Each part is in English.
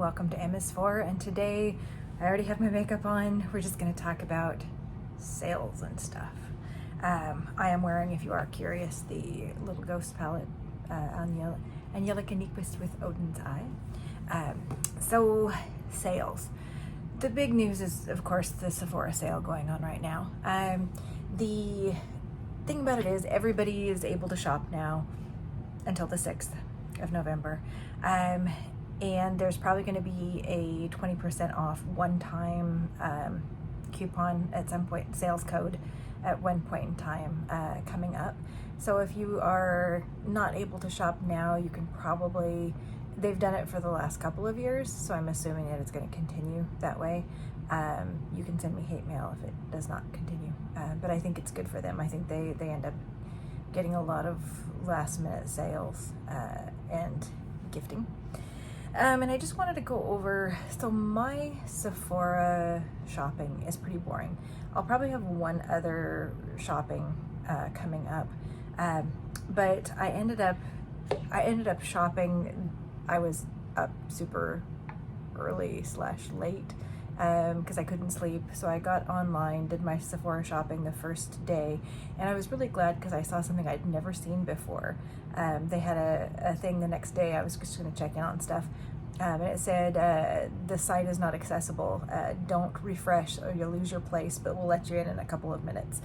welcome to MS4. And today I already have my makeup on. We're just going to talk about sales and stuff. I am wearing, if you are curious, the little ghost palette, Angelica Nyqvist with Oden's Eye. So sales. The big news is, of course, the Sephora sale going on right now. The thing about it is everybody is able to shop now until the 6th of November. And there's probably going to be a 20% off one-time coupon at some point, sales code at one point in time coming up. So if you are not able to shop now, you can probably, they've done it for the last couple of years, so I'm assuming that it's going to continue that way. You can send me hate mail if it does not continue, but I think it's good for them. I think they end up getting a lot of last minute sales and gifting. And I just wanted to go over, so my Sephora shopping is pretty boring. I'll probably have one other shopping coming up, but I ended up shopping. I was up super early / late because I couldn't sleep, so I got online, did my Sephora shopping the first day, and I was really glad because I saw something I'd never seen before. They had a thing the next day. I was just going to check in on stuff, and it said the site is not accessible, don't refresh or you'll lose your place, but we'll let you in a couple of minutes.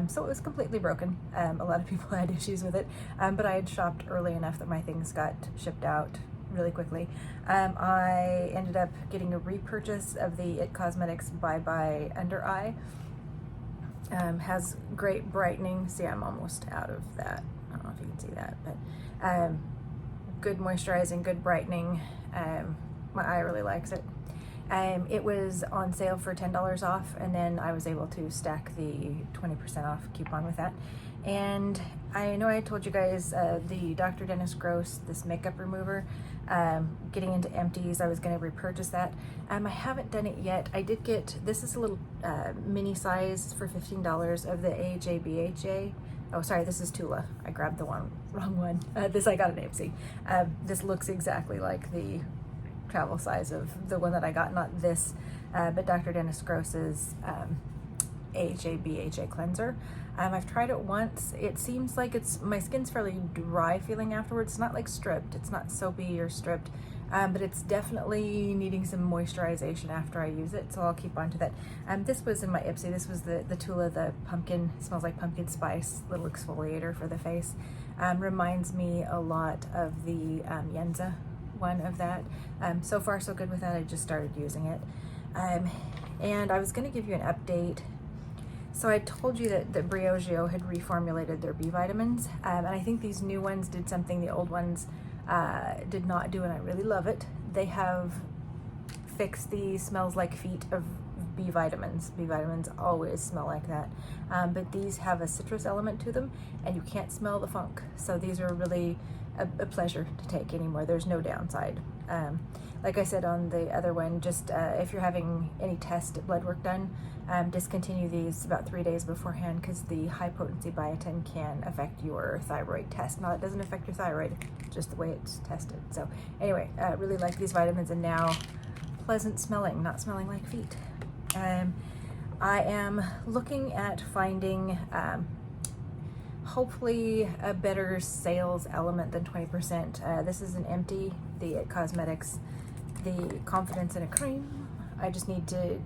So it was completely broken. A lot of people had issues with it, but I had shopped early enough that my things got shipped out really quickly. I ended up getting a repurchase of the It Cosmetics Bye Bye Undereye. Has great brightening. See, I'm almost out of that. I don't know if you can see that, but good moisturizing, good brightening. My eye really likes it. It was on sale for $10 off, and then I was able to stack the 20% off coupon with that. And I know I told you guys the Dr. Dennis Gros, this makeup remover, getting into Empties, I was going to repurchase that. I haven't done it yet. I did get, this is a little mini size for $15 of the AHA BHA. Oh, sorry, this is Tula. I grabbed the wrong one. This I got an Empty. This looks exactly like the travel size of the one that I got, not this, but Dr. Dennis Gross's AHA BHA cleanser. I've tried it once. It seems like my skin's fairly dry feeling afterwards. It's not like stripped. It's not soapy or stripped, but it's definitely needing some moisturization after I use it, so I'll keep on to that. This was in my Ipsy. This was the Tula, the pumpkin, smells like pumpkin spice, little exfoliator for the face. Reminds me a lot of the Yenza one of that. So far so good with that. I just started using it. And I was going to give you an update. So I told you that Briogeo had reformulated their B vitamins, and I think these new ones did something the old ones did not do, and I really love it. They have fixed the smells like feet of B vitamins. B vitamins always smell like that, but these have a citrus element to them, and you can't smell the funk. So these are really a pleasure to take anymore. There's no downside. Like I said on the other one, just if you're having any test blood work done, discontinue these about 3 days beforehand, because the high potency biotin can affect your thyroid test. Now, it doesn't affect your thyroid, just the way it's tested. So anyway, really like these vitamins, and now pleasant smelling, not smelling like feet. I am looking at finding hopefully a better sales element than 20%. This is an Empty, the It Cosmetics, the Confidence in a Cream. I just need to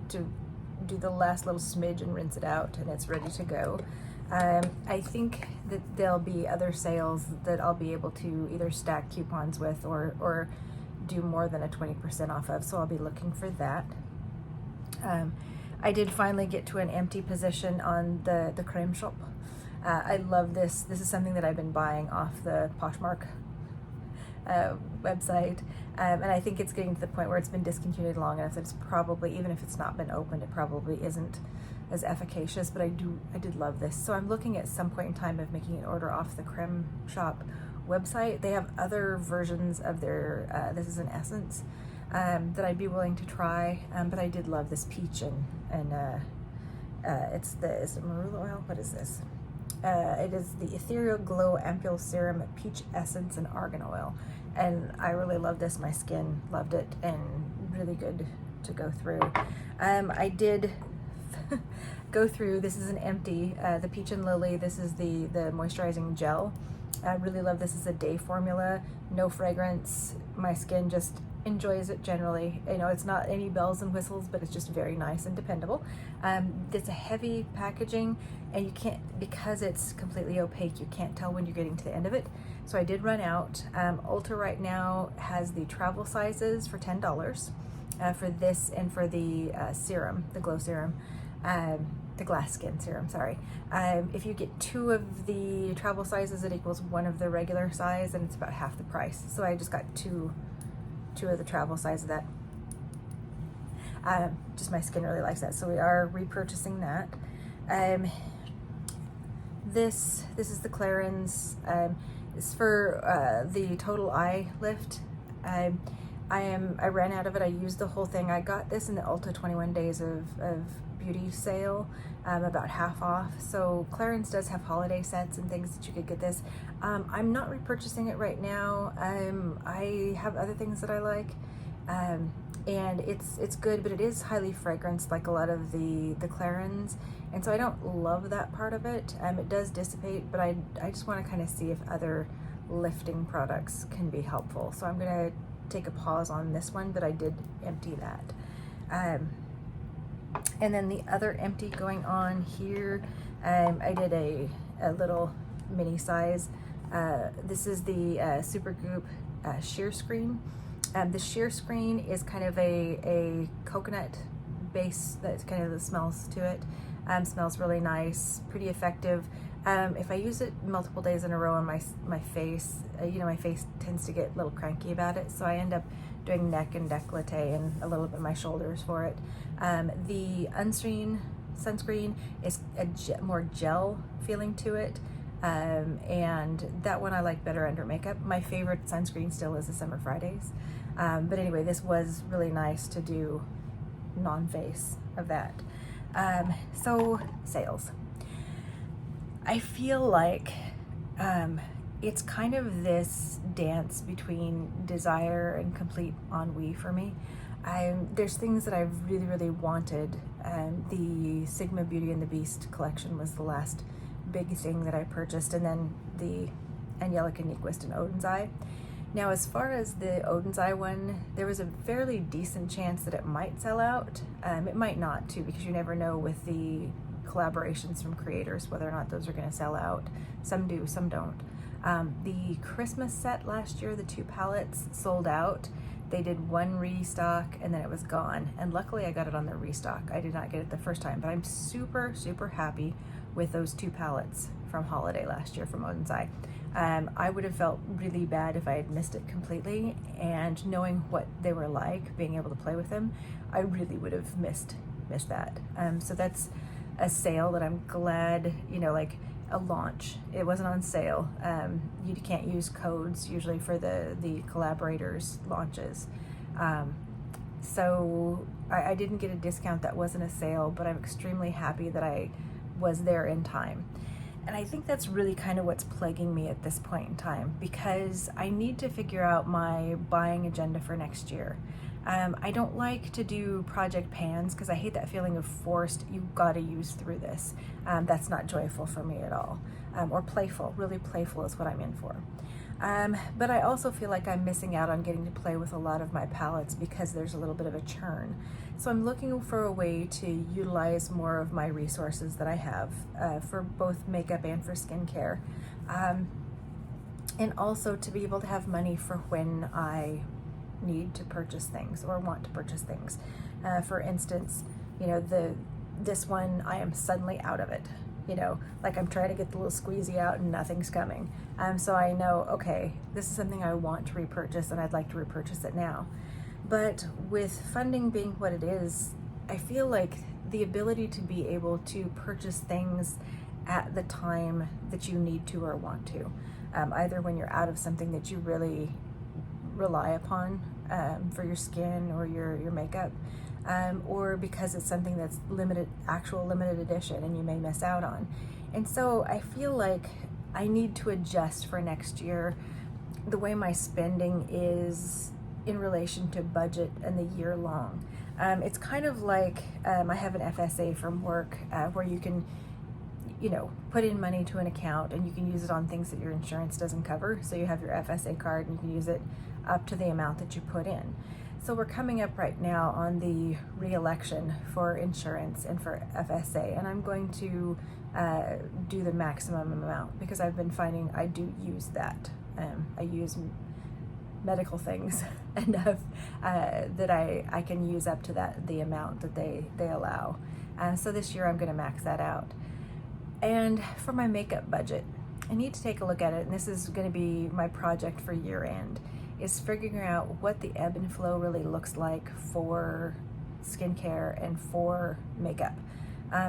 do the last little smidge and rinse it out, and it's ready to go. I think that there'll be other sales that I'll be able to either stack coupons with or do more than a 20% off of, so I'll be looking for that. I did finally get to an empty position on the Creme Shop. I love this. This is something that I've been buying off the Poshmark website, and I think it's getting to the point where it's been discontinued long enough that it's probably, even if it's not been opened, it probably isn't as efficacious, but I did love this. So I'm looking at some point in time of making an order off the Creme Shop website. They have other versions of their, this is an essence, that I'd be willing to try, but I did love this peach and is it marula oil? What is this? It is the Ethereal Glow Ampule Serum, Peach Essence, and Argan Oil. And I really love this. My skin loved it and really good to go through. I did go through, this is an empty, the Peach and Lilly. This is the moisturizing gel. I really love this. Is a day formula, no fragrance. My skin just enjoys it generally. You know, it's not any bells and whistles, but it's just very nice and dependable. It's a heavy packaging, and you can't, because it's completely opaque, you can't tell when you're getting to the end of it. So I did run out. Ulta right now has the travel sizes for $10 for this and for the serum, the glow serum. The glass skin serum, sorry. If you get 2 of the travel sizes, it equals 1 of the regular size, and it's about half the price. So I just got two of the travel size of that. Just my skin really likes that, so we are repurchasing that. This is the Clarins. It's for the total eye lift. I ran out of it. I used the whole thing. I got this in the Ulta 21 days of beauty sale, about half off. So Clarins does have holiday sets and things that you could get this. I'm not repurchasing it right now. I have other things that I like, and it's good, but it is highly fragranced like a lot of the Clarins, and so I don't love that part of it. It does dissipate, but I just want to kind of see if other lifting products can be helpful. So I'm gonna take a pause on this one, but I did empty that. And then the other empty going on here, I did a little mini size. This is the Supergroup sheer screen. The sheer screen is kind of a coconut base that kind of smells to it. Smells really nice, pretty effective. If I use it multiple days in a row on my face, you know, my face tends to get a little cranky about it, so I end up doing neck and décolleté and a little bit of my shoulders for it. The sunscreen is a more gel feeling to it, and that one I like better under makeup. My favorite sunscreen still is the Summer Fridays, but anyway, this was really nice to do non-face of that. So sales. I feel like it's kind of this dance between desire and complete ennui for me. There's things that I've really, really wanted. The Sigma Beauty and the Beast collection was the last big thing that I purchased, and then the Angelica Nyqvist and Oden's Eye. Now, as far as the Oden's Eye one, there was a fairly decent chance that it might sell out. It might not too, because you never know with the collaborations from creators whether or not those are going to sell out. Some do, some don't. The Christmas set last year, the 2 palettes sold out. They did 1 restock and then it was gone, and luckily I got it on the restock. I did not get it the first time, but I'm super happy with those 2 palettes from holiday last year from Oden's Eye. I would have felt really bad if I had missed it completely, and knowing what they were like, being able to play with them, I really would have missed that. So that's a sale that I'm glad, you know, like a launch. It wasn't on sale. You can't use codes usually for the collaborators launches. So I didn't get a discount. That wasn't a sale, but I'm extremely happy that I was there in time. And I think that's really kind of what's plaguing me at this point in time, because I need to figure out my buying agenda for next year. I don't like to do project pans because I hate that feeling of forced, you've got to use through this. That's not joyful for me at all. Or playful, really playful is what I'm in for. But I also feel like I'm missing out on getting to play with a lot of my palettes because there's a little bit of a churn. So I'm looking for a way to utilize more of my resources that I have for both makeup and for skincare. And also to be able to have money for when I need to purchase things or want to purchase things. For instance, you know, this one, I am suddenly out of it. You know, like I'm trying to get the little squeezy out and nothing's coming. So I know, okay, this is something I want to repurchase and I'd like to repurchase it now. But with funding being what it is, I feel like the ability to be able to purchase things at the time that you need to or want to, either when you're out of something that you really rely upon for your skin or your makeup, or because it's something that's actual limited edition and you may miss out on. And so I feel like I need to adjust for next year. The way my spending is in relation to budget and the year long. It's kind of like I have an FSA from work where you can, put in money to an account and you can use it on things that your insurance doesn't cover. So you have your FSA card and you can use it up to the amount that you put in. So we're coming up right now on the re-election for insurance and for FSA, and I'm going to do the maximum amount because I've been finding I do use that. I use medical things enough that I can use up to the amount that they allow. So this year I'm going to max that out. And for my makeup budget, I need to take a look at it, and this is going to be my project for year end, is figuring out what the ebb and flow really looks like for skincare and for makeup.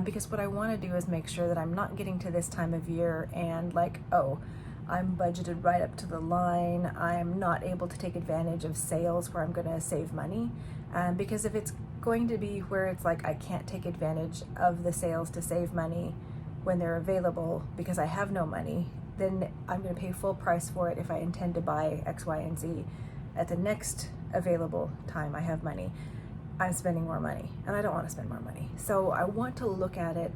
Because what I want to do is make sure that I'm not getting to this time of year and like, oh, I'm budgeted right up to the line. I'm not able to take advantage of sales where I'm going to save money. Because if it's going to be where it's like I can't take advantage of the sales to save money when they're available because I have no money, then I'm going to pay full price for it if I intend to buy X, Y, and Z. At the next available time I have money, I'm spending more money, and I don't want to spend more money. So I want to look at it.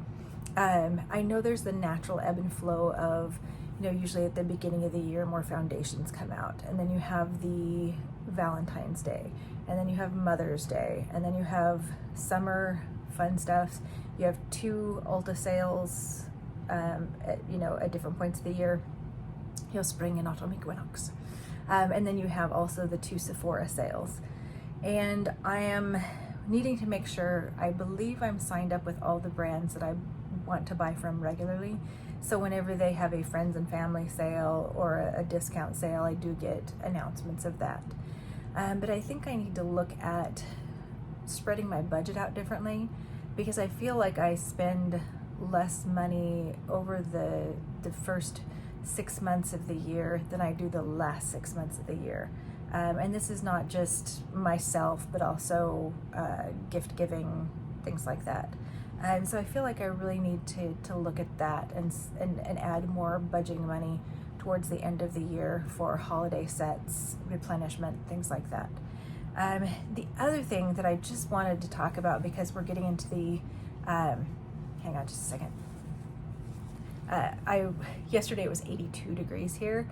I know there's the natural ebb and flow of, usually at the beginning of the year, more foundations come out, and then you have the Valentine's Day, and then you have Mother's Day, and then you have summer fun stuff. You have 2 Ulta sales, at different points of the year, spring and autumn equinox. And then you have also the 2 Sephora sales. And I am needing to make sure, I believe I'm signed up with all the brands that I want to buy from regularly. So whenever they have a friends and family sale or a discount sale, I do get announcements of that. But I think I need to look at spreading my budget out differently, because I feel like I spend less money over the first 6 months of the year than I do the last 6 months of the year. And this is not just myself, but also gift giving, things like that. So I feel like I really need to look at that and add more budgeting money towards the end of the year for holiday sets, replenishment, things like that. The other thing that I just wanted to talk about, because we're getting into the, hang on just a second. Yesterday it was 82 degrees here.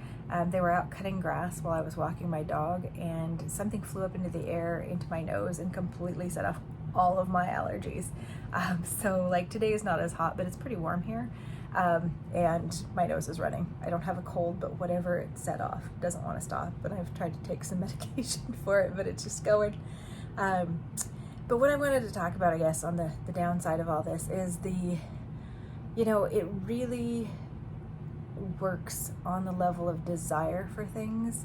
They were out cutting grass while I was walking my dog, and something flew up into the air into my nose and completely set off all of my allergies. So like today is not as hot, but it's pretty warm here. And my nose is running. I don't have a cold, but whatever it set off doesn't want to stop. And I've tried to take some medication for it, but it's just going. But what I wanted to talk about, I guess, on the downside of all this is it really works on the level of desire for things.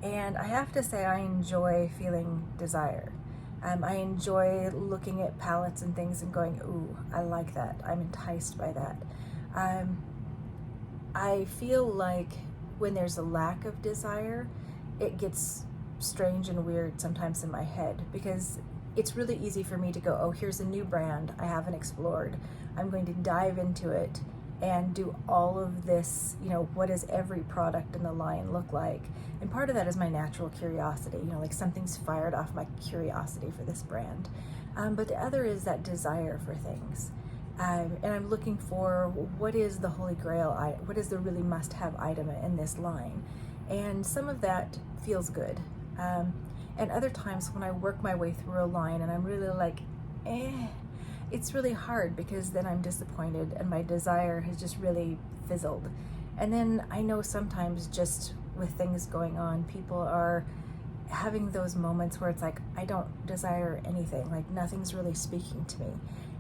And I have to say, I enjoy feeling desire. I enjoy looking at palettes and things and going, ooh, I like that. I'm enticed by that. I feel like when there's a lack of desire, it gets strange and weird sometimes in my head, because it's really easy for me to go, oh, here's a new brand I haven't explored. I'm going to dive into it and do all of this, what does every product in the line look like? And part of that is my natural curiosity, like something's fired off my curiosity for this brand. But the other is that desire for things. And I'm looking for what is the holy grail, what is the really must-have item in this line. And some of that feels good. And other times when I work my way through a line and I'm really like, it's really hard, because then I'm disappointed and my desire has just really fizzled. And then I know sometimes just with things going on, people are having those moments where it's like, I don't desire anything, like nothing's really speaking to me.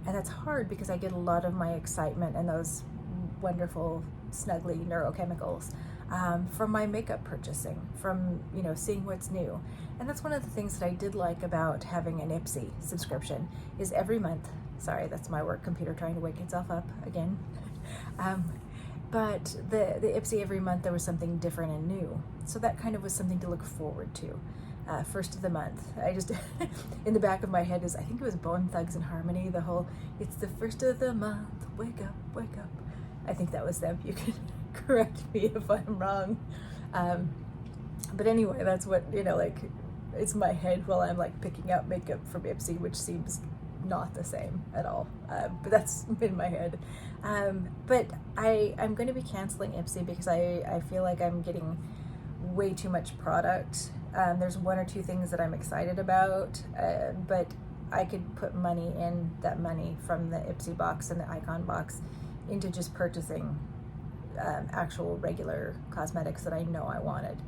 And that's hard, because I get a lot of my excitement and those wonderful, snuggly neurochemicals from my makeup purchasing, from seeing what's new. And that's one of the things that I did like about having an Ipsy subscription, is every month, sorry, that's my work computer trying to wake itself up again. But the Ipsy, every month there was something different and new. So that kind of was something to look forward to. First of the month. I just, in the back of my head is, I think it was Bone Thugs and Harmony, the whole, it's the first of the month, wake up, wake up. I think that was them. You can correct me if I'm wrong. But anyway, that's what, it's my head while I'm like picking out makeup from Ipsy, which seems not the same at all, but that's in my head. But I'm going to be canceling Ipsy because I feel like I'm getting way too much product. There's one or two things that I'm excited about, but I could put money in that money from the Ipsy box and the Icon box into just purchasing actual regular cosmetics that I know I wanted,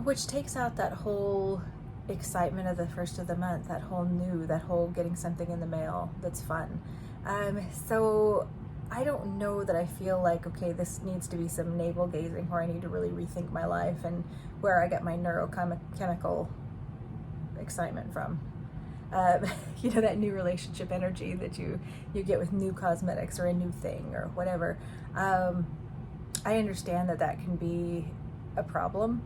which takes out that whole excitement of the first of the month, that whole getting something in the mail that's fun. So I don't know that I feel like, okay, this needs to be some navel gazing where I need to really rethink my life and where I get my neurochemical excitement from. You know, that new relationship energy that you get with new cosmetics or a new thing or whatever. I understand that can be a problem.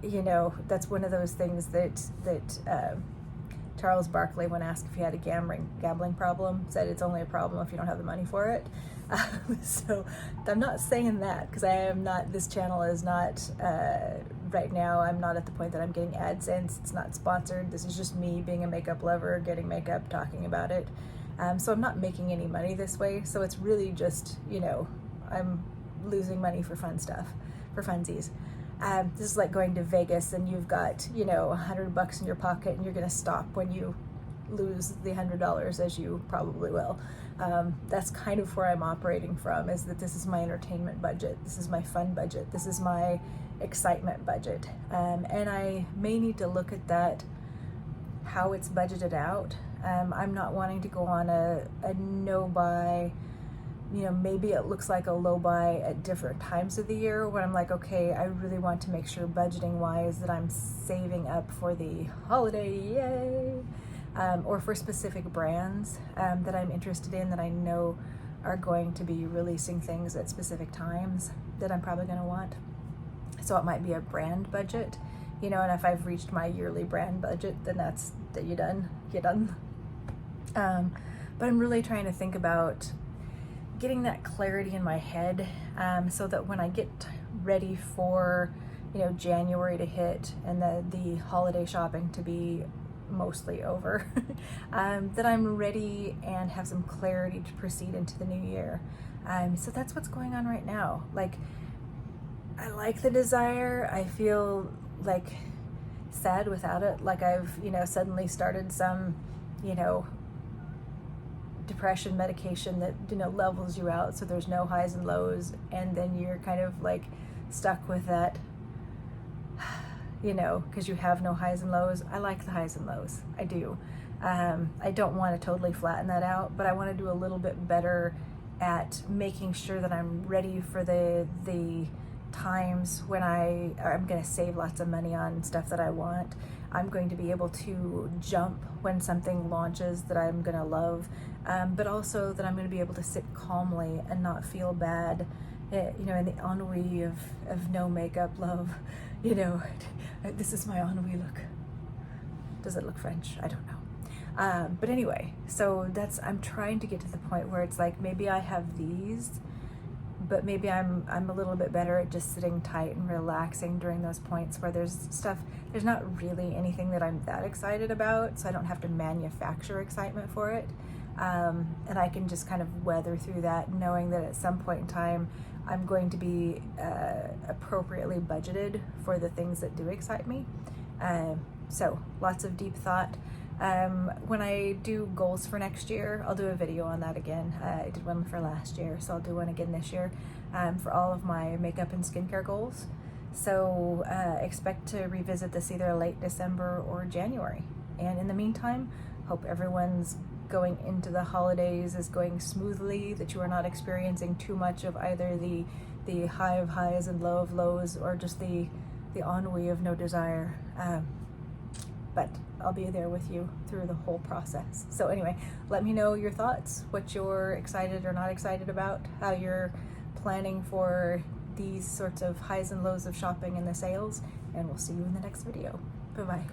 You know, that's one of those things that Charles Barkley, when asked if he had a gambling problem, said it's only a problem if you don't have the money for it. So I'm not saying that, because I am not, this channel is not, right now, I'm not at the point that I'm getting AdSense. It's not sponsored. This is just me being a makeup lover, getting makeup, talking about it. So I'm not making any money this way. So it's really just, you know, I'm losing money for fun stuff, for funsies. This is like going to Vegas and you've got, you know, $100 in your pocket and you're going to stop when you lose the $100, as you probably will. That's kind of where I'm operating from, is that this is my entertainment budget. This is my fun budget. This is my excitement budget. And I may need to look at that, how it's budgeted out. I'm not wanting to go on a no-buy. You know, maybe it looks like a low buy at different times of the year when I'm like, okay, I really want to make sure budgeting wise that I'm saving up for the holiday, yay, or for specific brands that I'm interested in, that I know are going to be releasing things at specific times that I'm probably going to want. So it might be a brand budget, you know, and if I've reached my yearly brand budget, then that's that you're done. But I'm really trying to think about getting that clarity in my head, so that when I get ready for, you know, January to hit and the holiday shopping to be mostly over, that I'm ready and have some clarity to proceed into the new year. So that's what's going on right now. Like, I like the desire. I feel like sad without it. Like I've, you know, suddenly started some, you know, depression medication that, you know, levels you out so there's no highs and lows, and then you're kind of like stuck with that, you know, because you have no highs and lows. I like the highs and lows. I do. I don't want to totally flatten that out, but I want to do a little bit better at making sure that I'm ready for the times when I'm going to save lots of money on stuff that I want. I'm going to be able to jump when something launches that I'm going to love, but also that I'm going to be able to sit calmly and not feel bad, you know, in the ennui of no makeup love. You know, this is my ennui look. Does it look French? I don't know. But anyway, so I'm trying to get to the point where it's like, maybe I have these, but maybe I'm a little bit better at just sitting tight and relaxing during those points where there's not really anything that I'm that excited about, so I don't have to manufacture excitement for it. And I can just kind of weather through that, knowing that at some point in time, I'm going to be appropriately budgeted for the things that do excite me. So lots of deep thought. When I do goals for next year, I'll do a video on that again. I did one for last year, so I'll do one again this year, for all of my makeup and skincare goals. So expect to revisit this either late December or January. And in the meantime, hope everyone's going into the holidays is going smoothly, that you are not experiencing too much of either the high of highs and low of lows, or just the ennui of no desire. But I'll be there with you through the whole process. So anyway, let me know your thoughts, what you're excited or not excited about, how you're planning for these sorts of highs and lows of shopping and the sales, and we'll see you in the next video. Bye-bye.